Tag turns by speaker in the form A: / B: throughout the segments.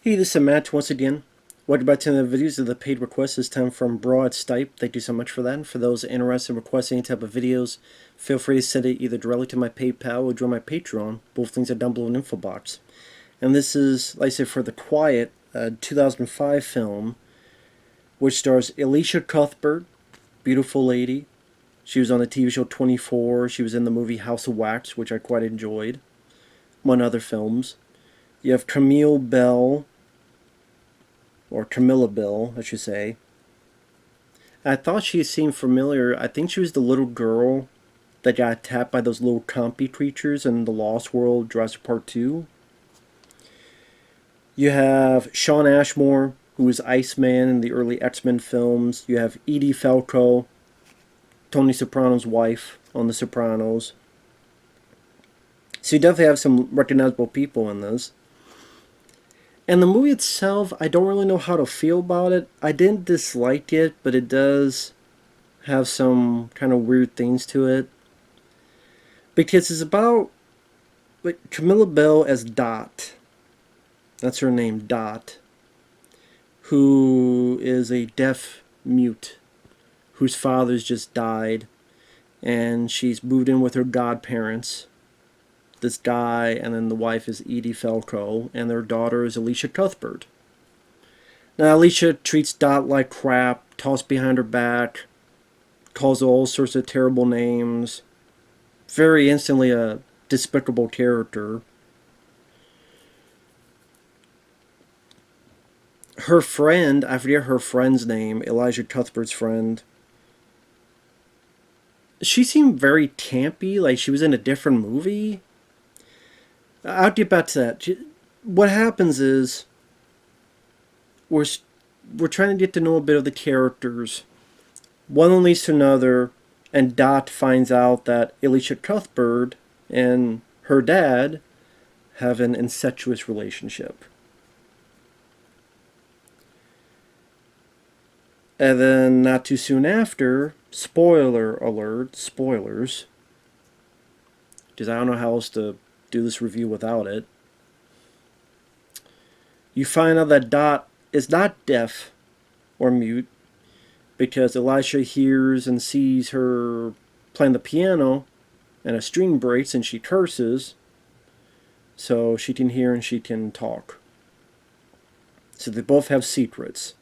A: Hey, this is Matt once again. Welcome back to the videos of the paid request, this time from Broad Stipe. Thank you so much for that. And for those interested in requesting any type of videos, feel free to send it either directly to my PayPal or join my Patreon. Both links are down below in the info box. And this is, like I said, for The Quiet, a 2005 film, which stars Elisha Cuthbert, beautiful lady. She was on the TV show 24. She was in the movie House of Wax, which I quite enjoyed, among other films. You have Camille Belle, or Camilla Belle, I should say. I thought she seemed familiar. I think she was the little girl that got attacked by those little compy creatures in the Lost World Jurassic Park 2. You have Shawn Ashmore, who was Iceman in the early X-Men films. You have Edie Falco, Tony Soprano's wife on The Sopranos. So you definitely have some recognizable people in this. And the movie itself, I don't really know how to feel about it. I didn't dislike it, but it does have some kind of weird things to it. Because it's about Camilla Belle as Dot. That's her name, Dot. Who is a deaf mute. Whose father's just died. And she's moved in with her godparents. This guy, and then the wife is Edie Falco, and their daughter is Elisha Cuthbert. Now, Elisha treats Dot like crap, talks behind her back, calls her all sorts of terrible names. Very instantly a despicable character. Her friend, I forget her friend's name, Elisha Cuthbert's friend. She seemed very campy, like she was in a different movie. I'll get back to that. What happens is we're trying to get to know a bit of the characters. One leads to another, and Dot finds out that Elisha Cuthbert and her dad have an incestuous relationship. And then not too soon after, spoiler alert, spoilers, because I don't know how else to do this review without it. You find out that Dot is not deaf or mute because Elisha hears and sees her playing the piano and a string breaks and she curses, so she can hear and she can talk. So they both have secrets.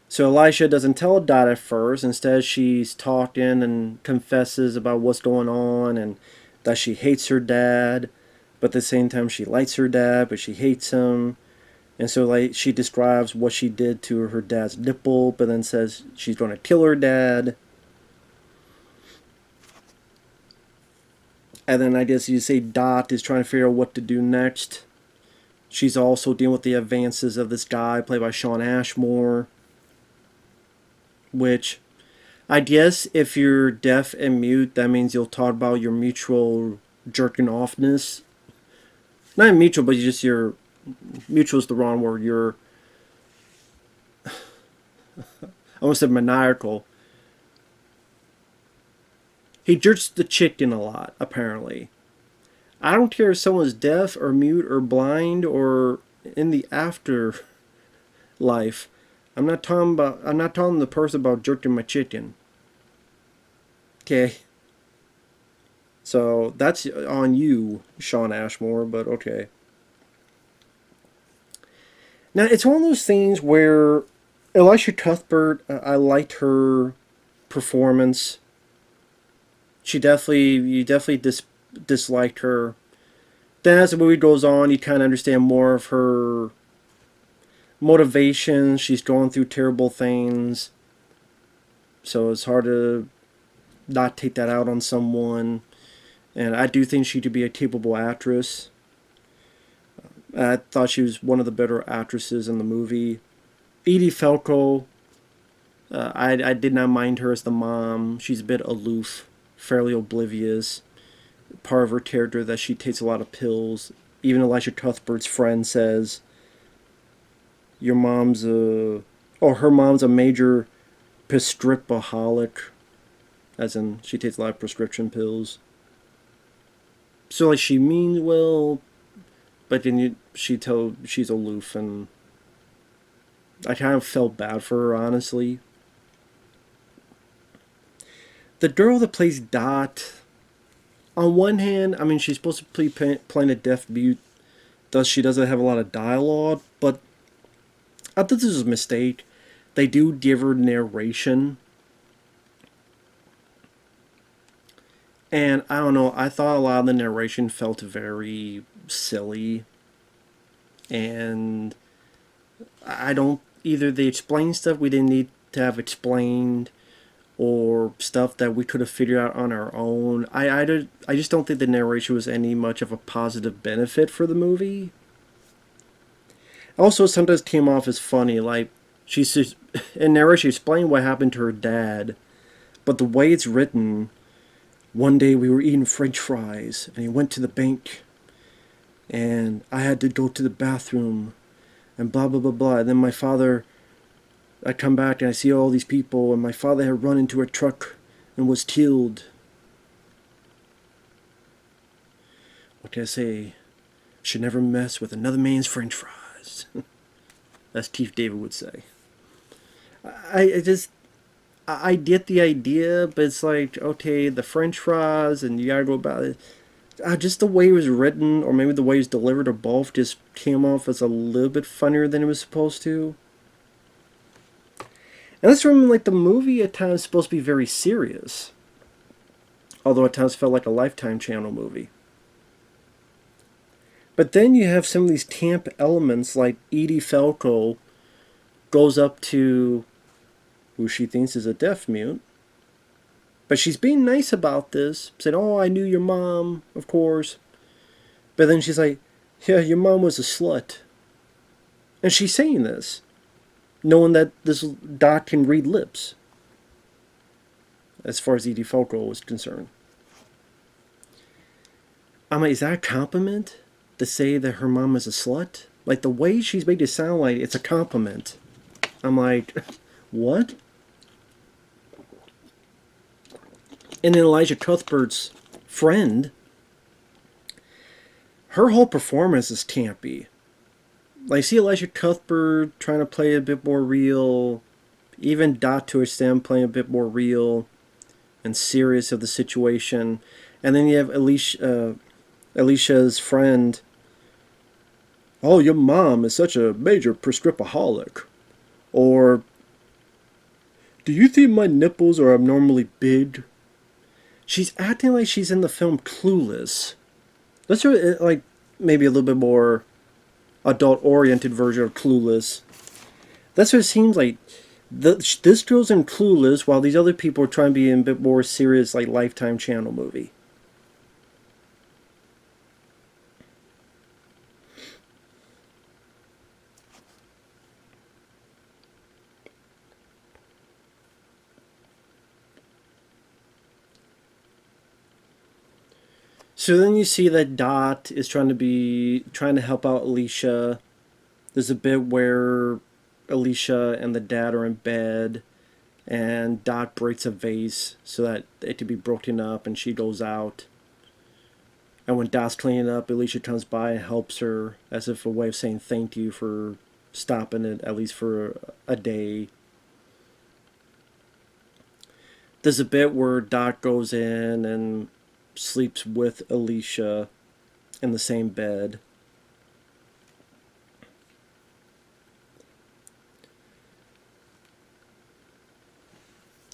A: So Elisha doesn't tell Dot at first. Instead, she's talking and confesses about what's going on and that she hates her dad, but at the same time she likes her dad, but she hates him. And so like she describes what she did to her dad's nipple, but then says she's going to kill her dad. And then I guess you say Dot is trying to figure out what to do next. She's also dealing with the advances of this guy played by Shawn Ashmore, which I guess if you're deaf and mute, that means you'll talk about your mutual jerking offness. Not mutual, but just your... Mutual is the wrong word. Your... I almost said maniacal. He jerks the chicken a lot, apparently. I don't care if someone's deaf or mute or blind or in the afterlife. I'm not talking to the person about jerking my chicken. Okay. So that's on you, Shawn Ashmore, but okay. Now it's one of those things where Elisha Cuthbert, I liked her performance. You definitely disliked her. Then as the movie goes on, you kind of understand more of her motivation. She's going through terrible things, so it's hard to not take that out on someone. And I do think she could be a capable actress. I thought she was one of the better actresses in the movie. Edie Falco, I did not mind her as the mom. She's a bit aloof, fairly oblivious. Part of her character that she takes a lot of pills. Even Elisha Cuthbert's friend says her mom's a major prescripaholic, as in she takes a lot of prescription pills. So like she means well, but then she's aloof, and I kind of felt bad for her, honestly. The girl that plays Dot, on one hand, I mean, she's supposed to be playing a deaf mute. She doesn't have a lot of dialogue, but I thought this was a mistake. They do give her narration. And I don't know, I thought a lot of the narration felt very silly. And I don't, either they explain stuff we didn't need to have explained, or stuff that we could have figured out on our own. I just don't think the narration was any much of a positive benefit for the movie. Also, sometimes came off as funny, like she's just, in narration explained what happened to her dad, but the way it's written, one day we were eating French fries, and he went to the bank, and I had to go to the bathroom, and blah blah blah blah. And then my father, I come back and I see all these people, and my father had run into a truck and was killed. What can I say? Should never mess with another man's French fries. As Chief David would say. I get the idea, but it's like, okay, the French fries, and you gotta go about it. Just the way it was written, or maybe the way it was delivered, or both, just came off as a little bit funnier than it was supposed to. And let's remember, like, the movie at times is supposed to be very serious. Although at times felt like a Lifetime Channel movie. But then you have some of these camp elements, like Edie Falco goes up to who she thinks is a deaf mute. But she's being nice about this, saying, oh, I knew your mom, of course. But then she's like, yeah, your mom was a slut. And she's saying this, knowing that this Dot can read lips, as far as Edie Falco is concerned. I'm like, is that a compliment? To say that her mom is a slut? Like, the way she's made it sound like it's a compliment. I'm like, what? And then Elisha Cuthbert's friend, her whole performance is campy. Like, see Elisha Cuthbert trying to play a bit more real, even Dot to extent playing a bit more real and serious of the situation. And then you have Elisha's friend, oh, your mom is such a major prescripaholic. Or, do you think my nipples are abnormally big? She's acting like she's in the film Clueless. Let's like maybe a little bit more adult-oriented version of Clueless. That's what it seems like. This girl's in Clueless, while these other people are trying to be in a bit more serious, like Lifetime Channel movie. So then you see that Dot is trying to help out Elisha. There's a bit where Elisha and the dad are in bed, and Dot breaks a vase so that it can be broken up, and she goes out. And when Dot's cleaning up, Elisha comes by and helps her, as if a way of saying thank you for stopping it, at least for a day. There's a bit where Dot goes in and sleeps with Elisha in the same bed.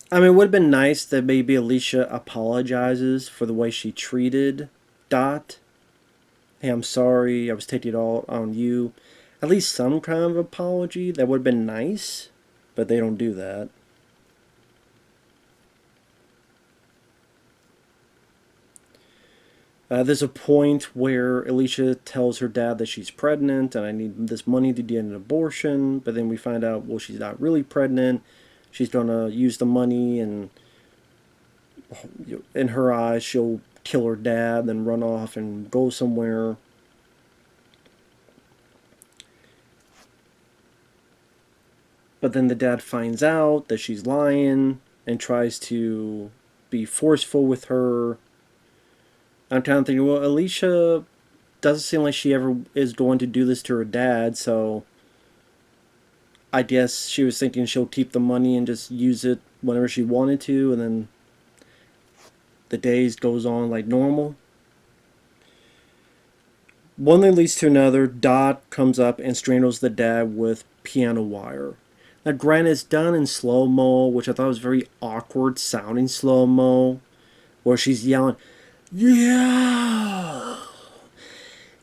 A: I mean, it would have been nice that maybe Elisha apologizes for the way she treated Dot. Hey, I'm sorry, I was taking it all on you. At least some kind of apology. That would have been nice, but they don't do that. There's a point where Elisha tells her dad that she's pregnant and I need this money to get an abortion, but then we find out, well, she's not really pregnant. She's going to use the money, and in her eyes, she'll kill her dad, then run off and go somewhere. But then the dad finds out that she's lying and tries to be forceful with her. I'm kind of thinking, well, Elisha doesn't seem like she ever is going to do this to her dad, so I guess she was thinking she'll keep the money and just use it whenever she wanted to, and then the days goes on like normal. One thing leads to another. Dot comes up and strangles the dad with piano wire. Now, granted, it's done in slow mo, which I thought was very awkward sounding slow mo, where she's yelling, "Yeah,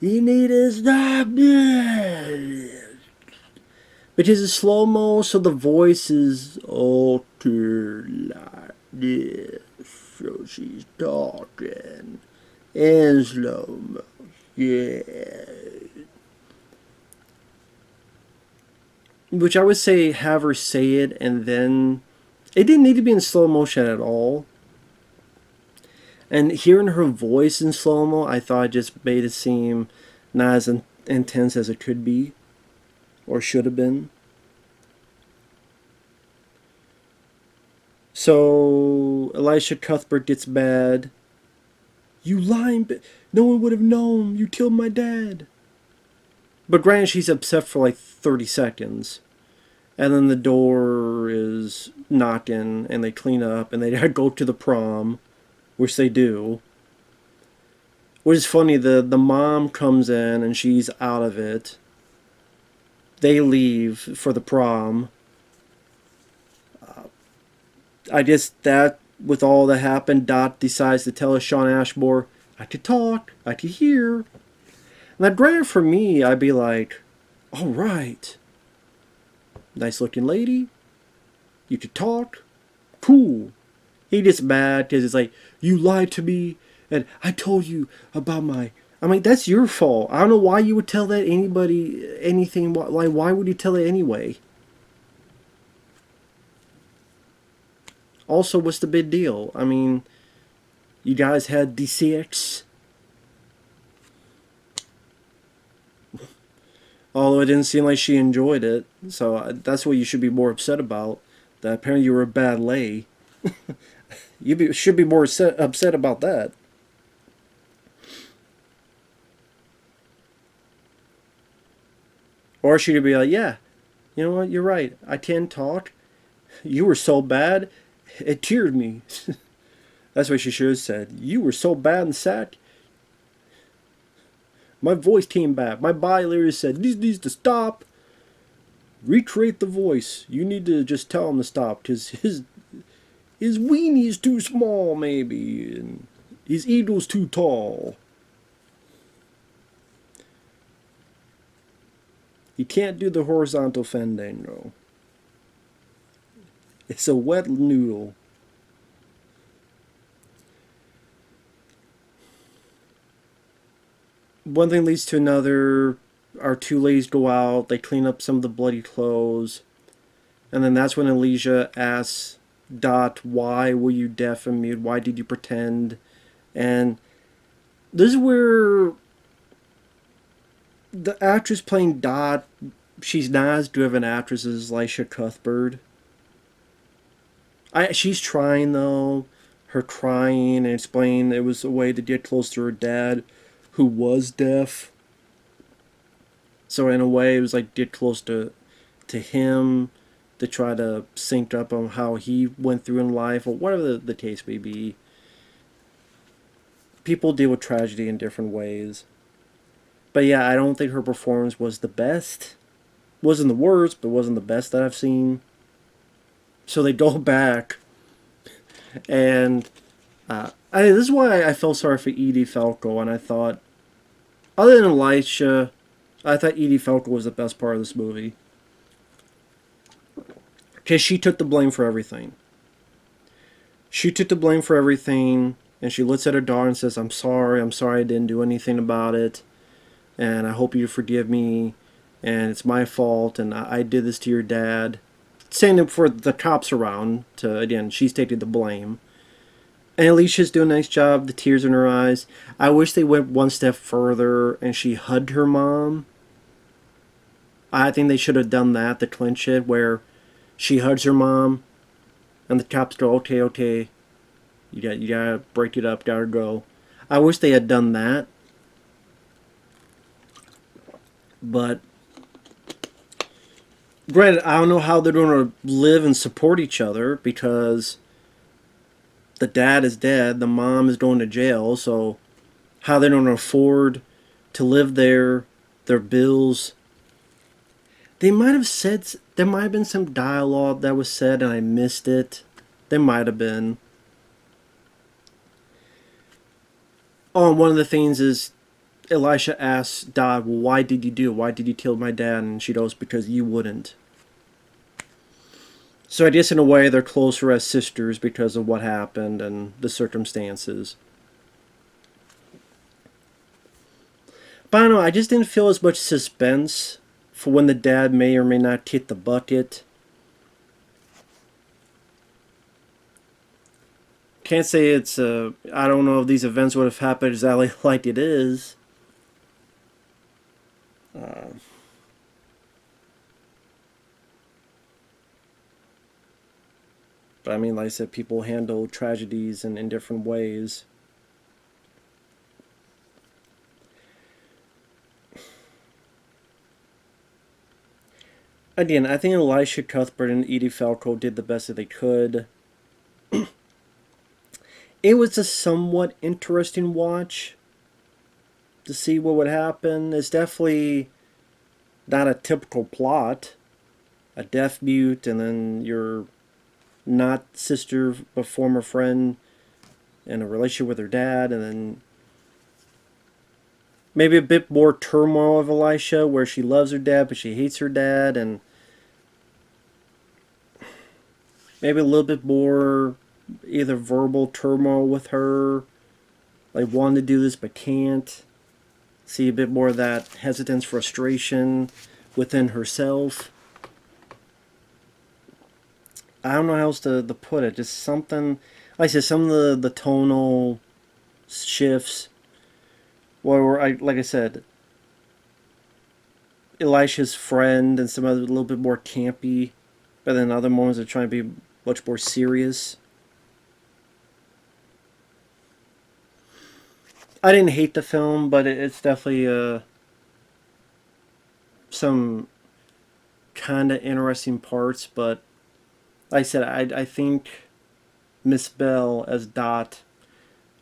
A: you need to stop this." Because it's slow mo, so the voice is altered like this. So she's talking in slow mo. Yeah. Which I would say have her say it, and then it didn't need to be in slow motion at all. And hearing her voice in slow mo, I thought it just made it seem not as intense as it could be, or should have been. So Elisha Cuthbert gets mad. "You lying, no one would have known. You killed my dad." But granted, she's upset for like 30 seconds. And then the door is knocking, and they clean up, and they go to the prom, which they do. Which is funny, the mom comes in, and she's out of it. They leave for the prom. I guess that, with all that happened, Dot decides to tell Sean Ashmore, "I could talk, I could hear." Now, granted, for me, I'd be like, all right, nice looking lady, you could talk, cool. He gets mad because it's like, "You lied to me, and I told you about my..." I mean, that's your fault. I don't know why you would tell that anybody anything. Like, why would you tell it anyway? Also, what's the big deal? I mean, you guys had D6. Although it didn't seem like she enjoyed it. So that's what you should be more upset about. That apparently you were a bad lay. Should be more upset about that. Or she could be like, "Yeah, you know what, you're right. I can talk. You were so bad, it teared me." That's what she should have said. "You were so bad in sack, my voice came back. My body literally said, this needs to stop. Recreate the voice. You need to just tell him to stop, because his weenie is too small, maybe, and his ego's too tall. He can't do the horizontal fandango. It's a wet noodle." One thing leads to another. Our two ladies go out. They clean up some of the bloody clothes. And then that's when Elisha asks Dot, "Why were you deaf and mute? Why did you pretend?" And this is where the actress playing Dot, she's not as good of an actress as Elisha Cuthbert. She's trying, though. Her crying and explaining it was a way to get close to her dad, who was deaf. So in a way, it was like get close to him, to try to sync up on how he went through in life, or whatever the case may be. People deal with tragedy in different ways. But yeah, I don't think her performance was the best. Wasn't the worst, but wasn't the best that I've seen. So they go back, and this is why I felt sorry for Edie Falco, and I thought, other than Elisha, I thought Edie Falco was the best part of this movie. Because she took the blame for everything. She took the blame for everything, and she looks at her daughter and says, I'm sorry I didn't do anything about it, and I hope you forgive me, and it's my fault, and I did this to your dad." Saying it for the cops around, to, again, she's taking the blame. And Alicia's doing a nice job, the tears in her eyes. I wish they went one step further and she hugged her mom. I think they should have done that to clinch it, where she hugs her mom and the cops go, okay, you gotta break it up, gotta go. I wish they had done that. But granted, I don't know how they're going to live and support each other because the dad is dead, the mom is going to jail, so how they don't afford to live there, their bills. They might have said, there might have been some dialogue that was said and I missed it. There might have been. Oh, and one of the things is Elisha asks Dad, well, why did you do it? Why did you kill my dad? And she goes, because you wouldn't. So I guess in a way they're closer as sisters because of what happened and the circumstances. But I don't know, I just didn't feel as much suspense for when the dad may or may not kick the bucket. Can't say it's, I don't know if these events would have happened exactly like it is. But I mean, like I said, people handle tragedies in different ways. Again, I think Elisha Cuthbert and Edie Falco did the best that they could. It was a somewhat interesting watch to see what would happen. It's definitely not a typical plot. A deaf mute, and then your not sister but former friend in a relationship with her dad, and then maybe a bit more turmoil of Elisha where she loves her dad but she hates her dad, and maybe a little bit more either verbal turmoil with her, like wanting to do this but can't. See a bit more of that hesitance, frustration within herself. I don't know how else to put it. Just something, like I said, some of the tonal shifts. Where like I said, Elisha's friend and some other a little bit more campy, but then other moments are trying to be much more serious. I didn't hate the film, but it's definitely some kind of interesting parts. But like I said, I think Miss Belle as Dot,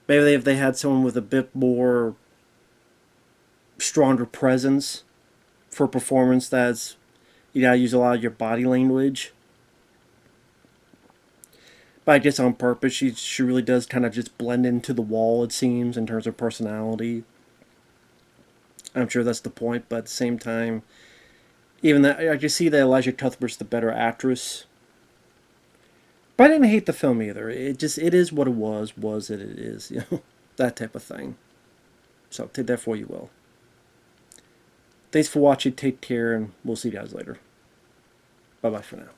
A: maybe if they had someone with a bit more stronger presence for performance, that's you gotta use a lot of your body language. But I guess on purpose, she really does kind of just blend into the wall, it seems, in terms of personality. I'm sure that's the point, but at the same time, even that I just see that Elisha Cuthbert's the better actress. But I didn't hate the film either. It is what it was it is, you know, that type of thing. So take that for what you will. Thanks for watching. Take care, and we'll see you guys later. Bye bye for now.